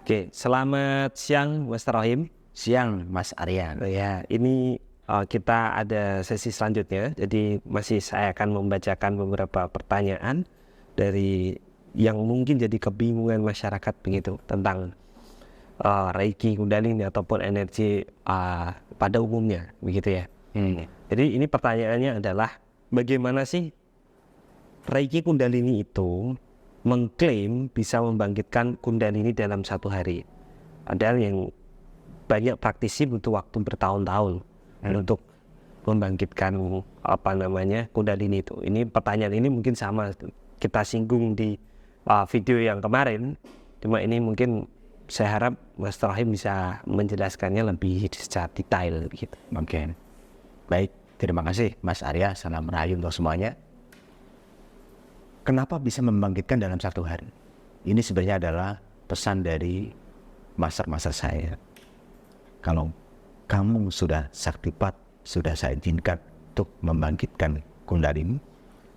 Oke, selamat siang Mas Rohim. Siang, Mas Aryan. Ya, ini kita ada sesi selanjutnya. Jadi masih saya akan membacakan beberapa pertanyaan dari yang mungkin jadi kebingungan masyarakat begitu tentang Reiki Kundalini ataupun energi pada umumnya, begitu ya. Jadi ini pertanyaannya adalah bagaimana sih Reiki Kundalini itu mengklaim bisa membangkitkan Kundalini dalam satu hari? Padahal yang banyak praktisi butuh waktu bertahun-tahun untuk membangkitkan Kundalini itu. Ini pertanyaan ini mungkin sama kita singgung di video yang kemarin. Cuma ini mungkin saya harap Mas Rohim bisa menjelaskannya lebih secara detail gitu. Oke. Baik, terima kasih Mas Arya. Salam rahayu untuk semuanya. Kenapa bisa membangkitkan dalam satu hari? Ini sebenarnya adalah pesan dari master-master saya. Kalau kamu sudah saktipat, sudah saya izinkan untuk membangkitkan Kundalini,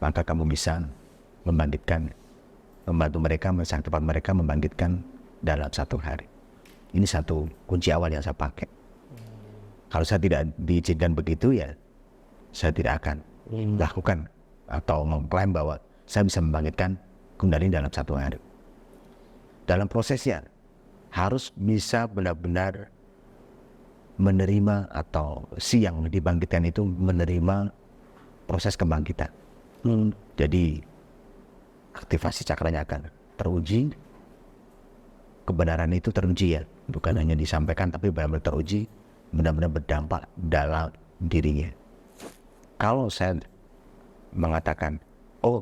maka kamu bisa membantu mereka, saktipat mereka membangkitkan dalam satu hari. Ini satu kunci awal yang saya pakai. Kalau saya tidak diizinkan begitu, ya saya tidak akan lakukan atau mengklaim bahwa saya bisa membangkitkan Kundalini dalam satu hari. Dalam prosesnya harus bisa benar-benar menerima, atau si yang dibangkitkan itu menerima proses kebangkitan. Jadi aktivasi cakranya akan teruji, kebenaran itu teruji ya, bukan hanya disampaikan tapi benar-benar teruji, benar-benar berdampak dalam dirinya. Kalau saya mengatakan, oh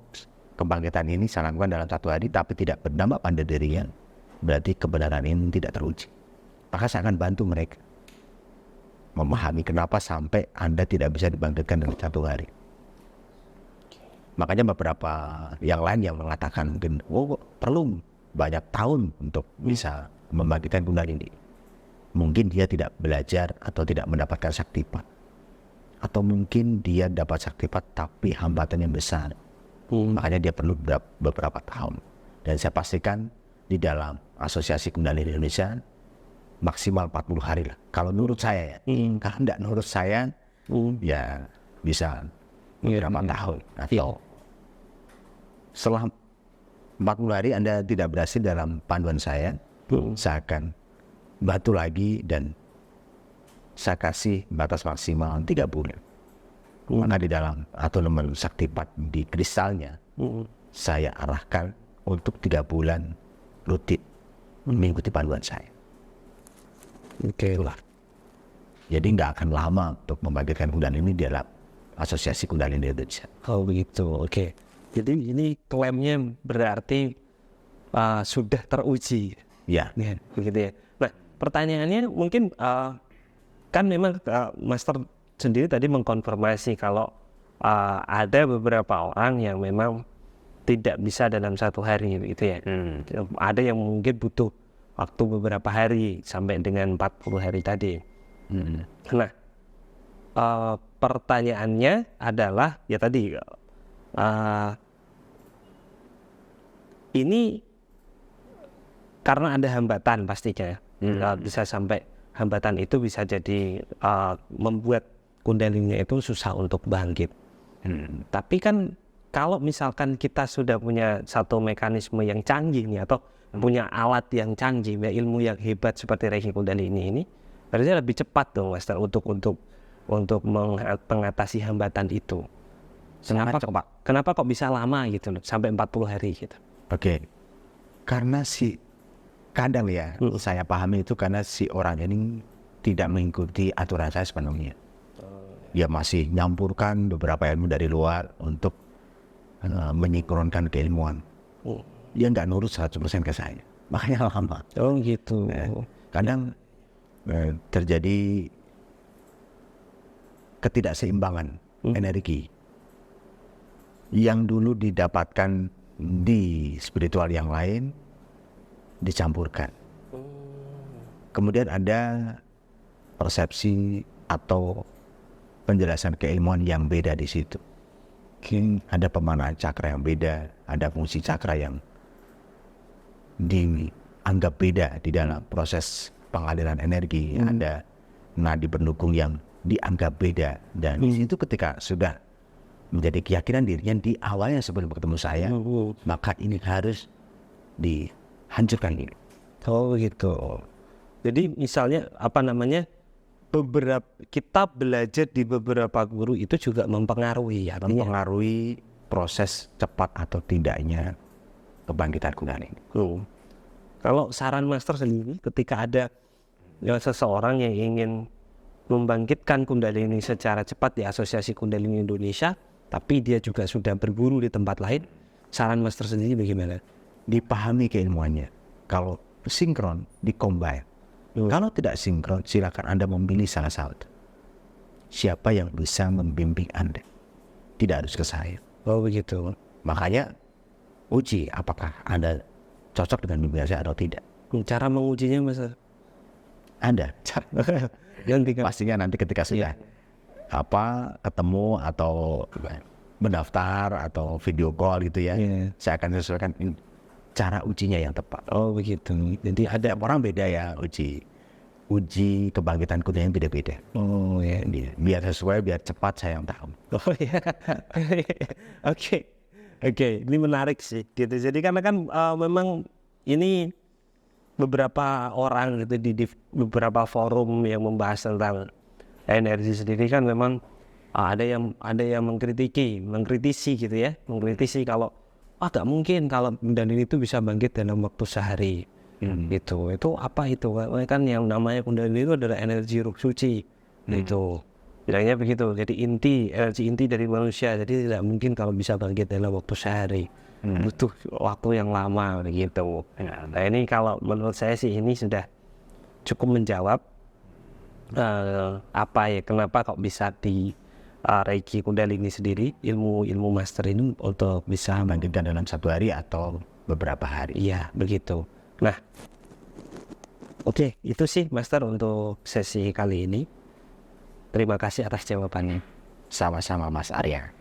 kebangkitan ini saya lakukan dalam satu hari tapi tidak berdampak pada dirinya, berarti kebenaran ini tidak teruji. Maka saya akan bantu mereka memahami kenapa sampai Anda tidak bisa dibangkitkan dalam satu hari. Makanya beberapa yang lain yang mengatakan mungkin, oh perlu banyak tahun untuk bisa membangkitkan Kundalini. Mungkin dia tidak belajar atau tidak mendapatkan saktipat. Atau mungkin dia dapat saktipat tapi hambatan yang besar. Makanya dia perlu beberapa tahun. Dan saya pastikan di dalam Asosiasi Kundalini Indonesia maksimal 40 hari lah. Kalau menurut saya ya. Kalau tidak menurut saya ya bisa beberapa tahun. Atau setelah 40 hari Anda tidak berhasil dalam panduan saya akan bantu lagi dan saya kasih batas maksimal 3 bulan. Maka di dalam atau lembaga saktipat di kristalnya saya arahkan untuk 3 bulan rutin mengikuti panduan saya. Oke lah. Jadi nggak akan lama untuk membangkitkan Kundalini di dalam Asosiasi Kundalini Indonesia. Oh begitu, oke. Jadi ini klaimnya berarti sudah teruji. Ya. Begitu ya. Nah pertanyaannya mungkin kan memang Master sendiri tadi mengkonfirmasi kalau ada beberapa orang yang memang tidak bisa dalam satu hari gitu ya. Ada yang mungkin butuh waktu beberapa hari sampai dengan 40 hari tadi. Nah pertanyaannya adalah ya tadi ini karena ada hambatan pastinya bisa sampai hambatan itu bisa jadi membuat Kundalininya itu susah untuk bangkit. Tapi kan kalau misalkan kita sudah punya satu mekanisme yang canggih nih atau punya alat yang canggih, ilmu yang hebat seperti Reiki Kundalini ini, berarti lebih cepat dong Master untuk mengatasi hambatan itu. Kenapa kok bisa lama gitu loh, sampai 40 hari gitu? Oke. Karena kadang ya saya pahami itu karena si orang ini tidak mengikuti aturan saya sepenuhnya. Dia masih nyampurkan beberapa ilmu dari luar untuk menyinkronkan keilmuan. Dia nggak nurut 100% ke saya. Makanya lama. Oh gitu. Kadang terjadi ketidakseimbangan energi yang dulu didapatkan di spiritual yang lain dicampurkan. Kemudian ada persepsi atau penjelasan keilmuan yang beda di situ. Ada pemanaan cakra yang beda, ada fungsi cakra yang dianggap beda di dalam proses pengaliran energi. Ada nadi pendukung yang dianggap beda, dan di situ ketika sudah menjadi keyakinan dirinya di awalnya sebelum ketemu saya, maka ini harus dihancurkan ini. Oh gitu. Jadi misalnya apa namanya, kita belajar di beberapa guru itu juga mempengaruhi, artinya Mempengaruhi proses cepat atau tidaknya kebangkitan kundalini. Kalau saran master sendiri ketika ada seseorang yang ingin membangkitkan kundalini secara cepat di Asosiasi Kundalini Indonesia, tapi dia juga sudah berguru di tempat lain, saran master sendiri bagaimana? Dipahami keilmuannya. Kalau sinkron, dikombine. Kalau tidak sinkron, silakan Anda memilih salah satu. Siapa yang bisa membimbing Anda? Tidak harus ke saya. Oh begitu. Makanya uji apakah Anda cocok dengan bimbingan saya atau tidak. Cara mengujinya master? Anda Pastinya nanti ketika sudah ketemu atau mendaftar atau video call gitu ya, saya akan sesuaikan cara ujinya yang tepat. Oh begitu. Jadi Ada orang beda ya uji kebangkitan kundalini beda-beda. oh ya. Biar sesuai, biar cepat saya yang tahu. Oh ya. Oke, ini menarik sih. Gitu. Jadi karena kan memang ini beberapa orang gitu di beberapa forum yang membahas tentang energi sendiri kan memang ada yang mengkritisi gitu ya, mengkritisi kalau gak mungkin kalau kundalini itu bisa bangkit dalam waktu sehari. Gitu. Itu apa itu? Kan yang namanya kundalini itu adalah energi ruh suci. Gitu. Bilangnya begitu. Jadi energi inti dari manusia. Jadi tidak mungkin kalau bisa bangkit dalam waktu sehari. Butuh waktu yang lama begitu. Nah ini kalau menurut saya sih ini sudah cukup menjawab kenapa kok bisa di Reiki Kundalini sendiri, ilmu master ini untuk bisa Bangkitkan dalam 1 hari atau beberapa hari. Iya begitu. Nah oke, itu sih master untuk sesi kali ini. Terima kasih atas jawabannya. Sama-sama Mas Arya.